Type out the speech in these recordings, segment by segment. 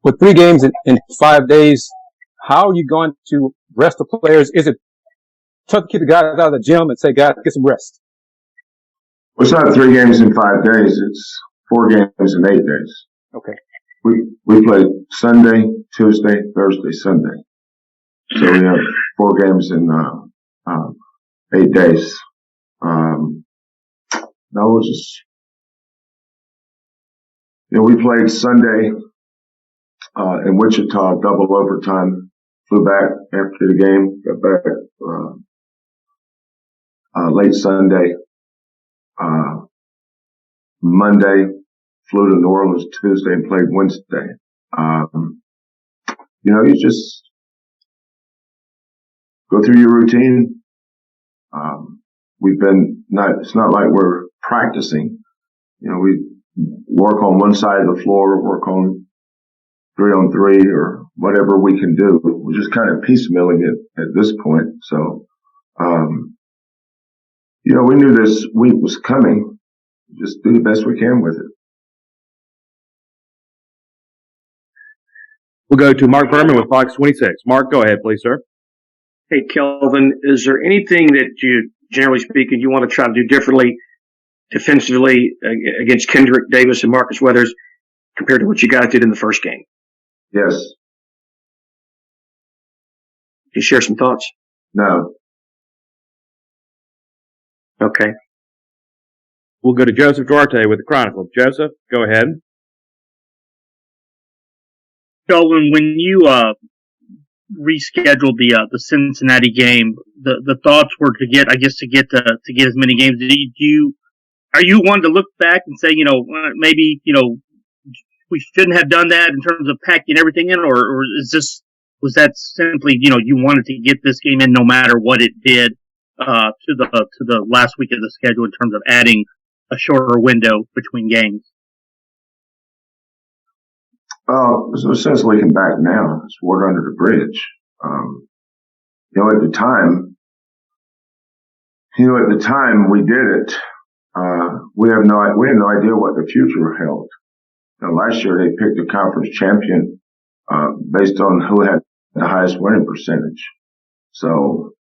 with 3 games in 5 days, how are you going to rest the players? Is it tough to keep the guys out of the gym and say, guys, get some rest? Well, it's not 3 games in 5 days. It's 4 games in 8 days. Okay. We play Sunday, Tuesday, Thursday, Sunday. So we have 4 games in 8 days. That was just, we played Sunday in Wichita, double overtime. Flew back after the game, got back late Sunday. Monday, flew to New Orleans Tuesday and played Wednesday. You just go through your routine. It's not like we're practicing. We work on one side of the floor, work on 3-on-3 or whatever we can do. We're just kind of piecemealing it at this point. So, we knew this week was coming. Just do the best we can with it. We'll go to Mark Berman with Fox 26. Mark, go ahead, please, sir. Hey, Kelvin, is there anything that you, generally speaking, you want to try to do differently defensively against Kendrick Davis and Marcus Weathers compared to what you guys did in the first game? Yes. Can you share some thoughts? No. Okay. We'll go to Joseph Duarte with the Chronicle. Joseph, go ahead. Kelvin, when you rescheduled the Cincinnati game, the thoughts were to get as many games. Are you wanting to look back and say, maybe we shouldn't have done that in terms of packing everything in, or was that simply you wanted to get this game in no matter what it did to the last week of the schedule in terms of adding a shorter window between games? There's no sense looking back now. It's water under the bridge. At the time we did it, we had no idea what the future held. Last year they picked a conference champion, based on who had the highest winning percentage. So,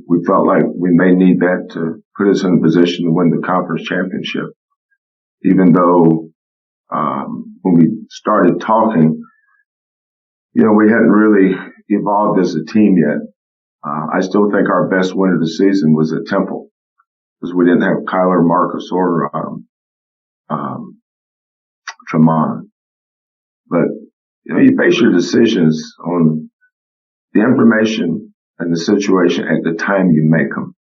we felt like we may need that to put us in a position to win the conference championship, even though when we started talking, we hadn't really evolved as a team yet. I still think our best win of the season was at Temple because we didn't have Kyler, Marcus, or Ramon. But you base your decisions on the information and the situation at the time you make them.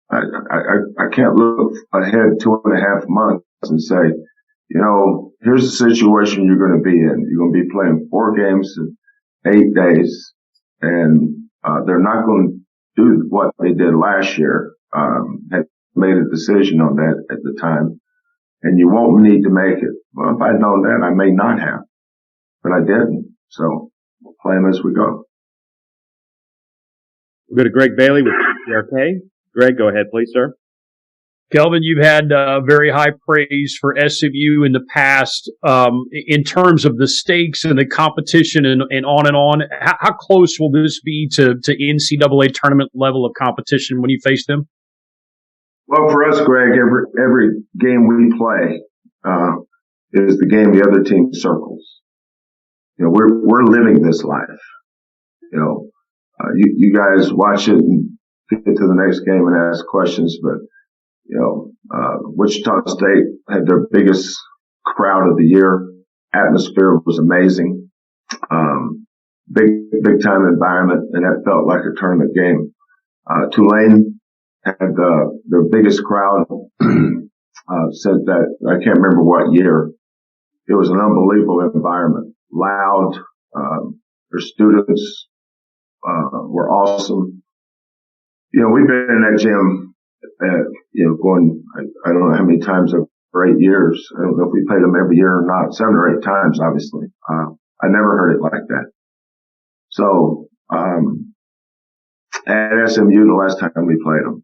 I can't look ahead 2.5 months and say, here's the situation you're going to be in. You're going to be playing 4 games in 8 days, and they're not going to do what they did last year. Had made a decision on that at the time, and you won't need to make it. Well, if I'd known that, I may not have, but I didn't. So we'll play them as we go. We'll go to Greg Bailey with PRK. Greg, go ahead, please, sir. Kelvin, you've had very high praise for SMU in the past in terms of the stakes and the competition and on and on. How close will this be to NCAA tournament level of competition when you face them? Well, for us, Greg, every game we play is the game the other team circles. We're living this life. You guys watch it and get to the next game and ask questions, but Wichita State had their biggest crowd of the year. Atmosphere was amazing. Big time environment, and that felt like a tournament game. Tulane had their biggest crowd since that, I can't remember what year. It was an unbelievable environment. Loud. Their students were awesome. We've been in that gym going, I don't know how many times over 8 years. I don't know if we played them every year or not, 7 or 8 times, obviously. I never heard it like that. So, at SMU, the last time we played them,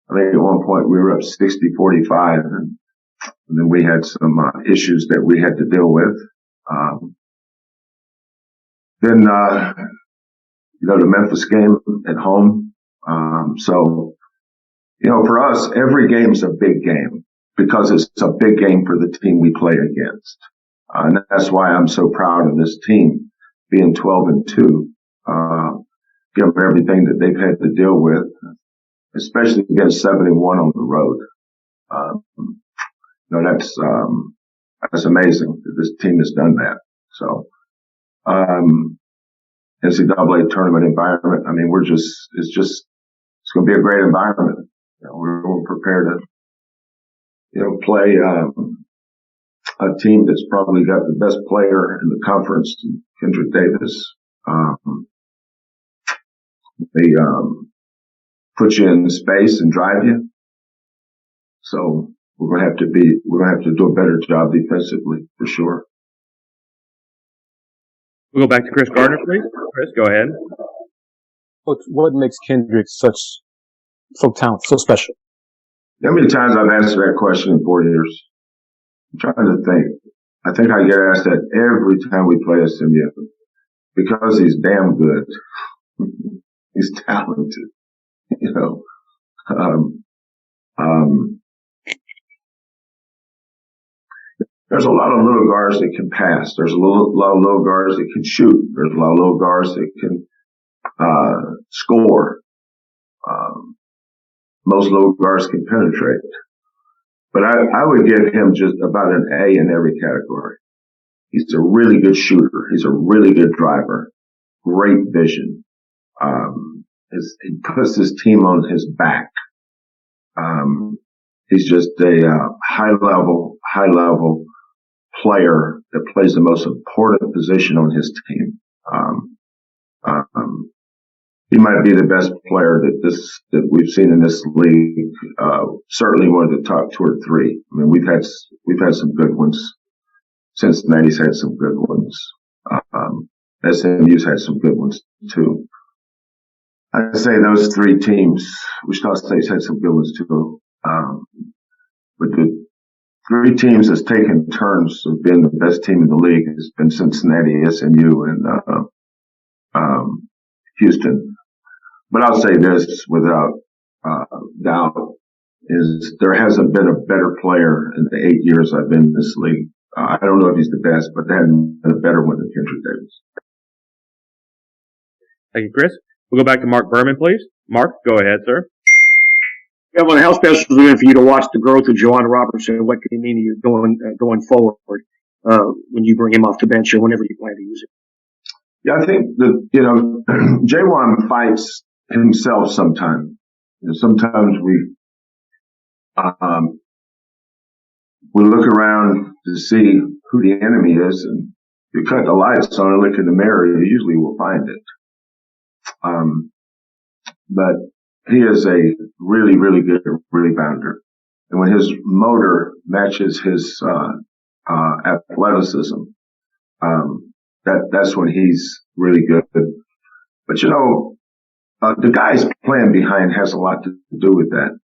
I think at one point we were up 60-45 and And then we had some issues that we had to deal with. Then the Memphis game at home. So, for us, every game's a big game because it's a big game for the team we play against. And that's why I'm so proud of this team being 12-2, given everything that they've had to deal with, especially against 71 on the road. That's amazing that this team has done that. So, NCAA tournament environment. I mean, it's going to be a great environment. We're prepared to, play, a team that's probably got the best player in the conference, Kendrick Davis. They, put you in space and drive you. So we're going to have to do a better job defensively for sure. We'll go back to Chris Gardner, please. Chris, go ahead. What makes Kendrick so talented, so special? How many times I've answered that question in 4 years? I'm trying to think. I think I get asked that every time we play SMU because he's damn good. He's talented, There's a lot of little guards that can pass. There's a lot of little guards that can shoot. There's a lot of little guards that can score. Most little guards can penetrate. But I would give him just about an A in every category. He's a really good shooter. He's a really good driver. Great vision. He puts his team on his back. He's just a high level player that plays the most important position on his team. He might be the best player that we've seen in this league. Certainly one of the top 2 or 3. I mean, we've had some good ones. Cincinnati's had some good ones. SMU's had some good ones too. I'd say those 3 teams, Wichita State's had some good ones too. But the 3 teams that's taken turns of being the best team in the league has been Cincinnati, SMU, and Houston. But I'll say this without doubt is there hasn't been a better player in the 8 years I've been in this league. I don't know if he's the best, but there hasn't been a better one than Kendrick Davis. Thank you, Chris. We'll go back to Mark Berman, please. Mark, go ahead, sir. Kelvin, how special is it been for you to watch the growth of Jaquan Robertson and what can he mean to you going forward when you bring him off the bench or whenever you plan to use it? Yeah, I think that, Jaquan fights himself sometimes. Sometimes we look around to see who the enemy is, and you cut the lights on and look in the mirror, you usually will find it. But he is a really, really good rebounder. And when his motor matches his athleticism, that's when he's really good. But the guys playing behind has a lot to do with that.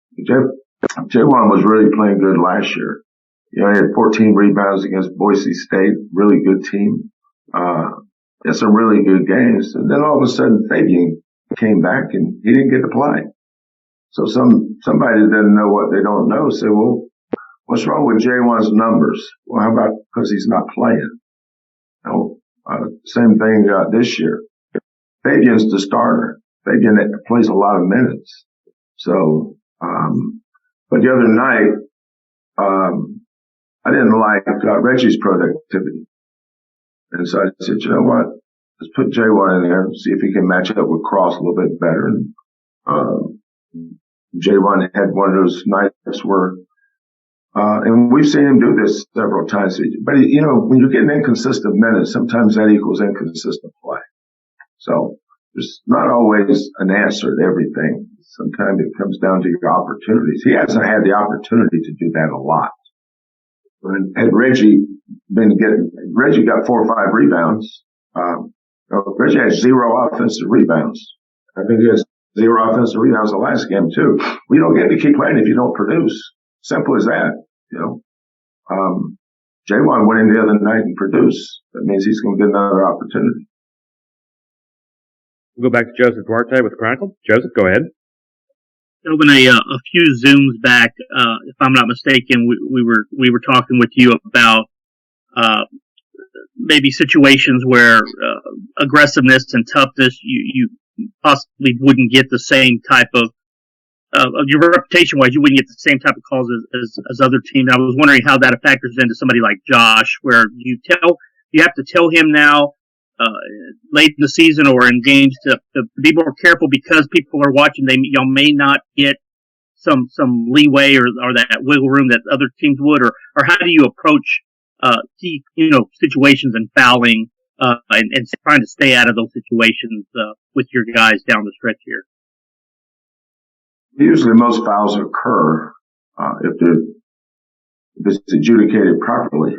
Jaquan was really playing good last year. He had 14 rebounds against Boise State, really good team. Had some really good games. And then all of a sudden Fabian came back and he didn't get to play. So somebody that doesn't know what they don't know say, well, what's wrong with Jaquan's numbers? Well, how about because he's not playing? Same thing this year. Fabian's the starter. Fabian plays a lot of minutes. So, but the other night, I didn't like Reggie's productivity. And so I said, you know what? Let's put Jaquan in there and see if he can match up with Cross a little bit better. And Jaquan had one of those nights where, and we've seen him do this several times. But, when you're getting inconsistent minutes, sometimes that equals inconsistent play. So there's not always an answer to everything. Sometimes it comes down to your opportunities. He hasn't had the opportunity to do that a lot. Had Reggie got 4 or 5 rebounds. Reggie had 0 offensive rebounds. I think he has 0 offensive rebounds the last game too. We don't get to keep playing if you don't produce. Simple as that, Jaquan went in the other night and produced. That means he's going to get another opportunity. We'll go back to Joseph Duarte with the Chronicle. Joseph, go ahead. Kelvin, a few Zooms back, if I'm not mistaken, we were talking with you about maybe situations where aggressiveness and toughness you possibly wouldn't get the same type of your reputation wise, you wouldn't get the same type of calls as other teams. I was wondering how that factors into somebody like Josh, where you have to tell him now late in the season or in games to be more careful because people are watching. Y'all may not get some leeway or that wiggle room that other teams would, or how do you approach key situations and fouling and trying to stay out of those situations with your guys down the stretch here? Usually most fouls occur if it's adjudicated properly.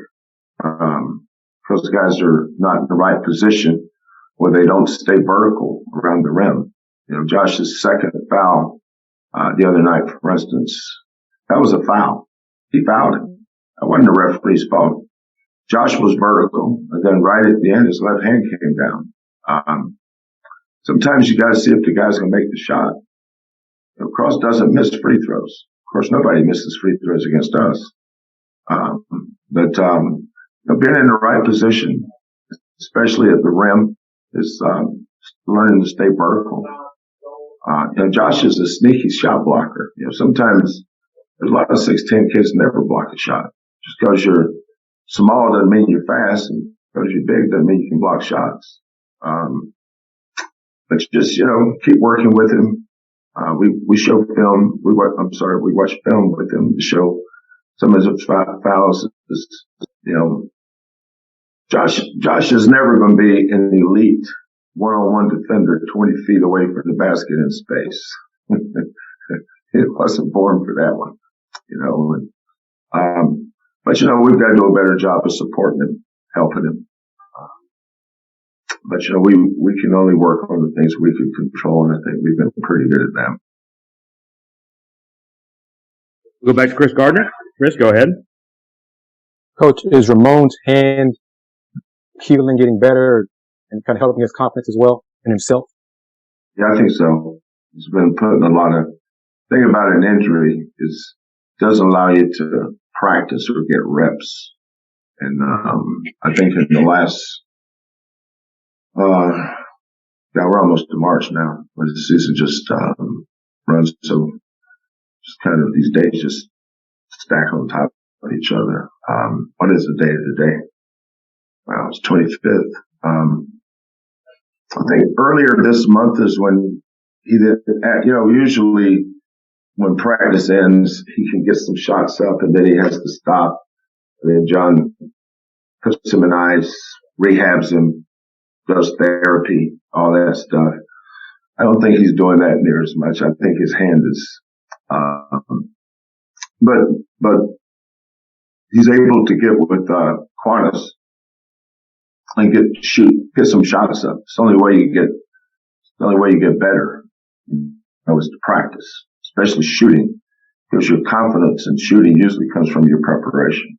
Because guys are not in the right position or they don't stay vertical around the rim. Josh's second foul the other night, for instance, that was a foul. He fouled it. That wasn't the referee's fault. Josh was vertical, and then right at the end, his left hand came down. Sometimes you got to see if the guy's going to make the shot. Cross doesn't miss free throws. Of course, nobody misses free throws against us. But being in the right position, especially at the rim, is learning to stay vertical. Josh is a sneaky shot blocker. Sometimes there's a lot of 6'10" kids never block a shot. Just because you're small doesn't mean you're fast, and because you're big doesn't mean you can block shots. But just keep working with him. We show film. We watch film with him to show some of his fouls. Josh is never going to be an elite one-on-one defender 20 feet away from the basket in space. He wasn't born for that one, but we've got to do a better job of supporting him, helping him. But we can only work on the things we can control, and I think we've been pretty good at that. We'll go back to Chris Gardner. Chris, go ahead. Coach, is Ramon's hand healing, getting better, and kind of helping his confidence as well in himself? Yeah, I think so. He's been putting a lot of. Thing about an injury is it doesn't allow you to practice or get reps, and I think in the last. We're almost to March now, but the season just runs so. Just kind of these days just stack on top of each other. What is the day today? Well, it's 25th. I think earlier this month is when he did, usually when practice ends, he can get some shots up and then he has to stop. And then John puts him in ice, rehabs him, does therapy, all that stuff. I don't think he's doing that near as much. I think his hand is, but he's able to get with Qantas and get some shots up. It's the only way you get better. Is to practice, especially shooting, because your confidence in shooting usually comes from your preparation.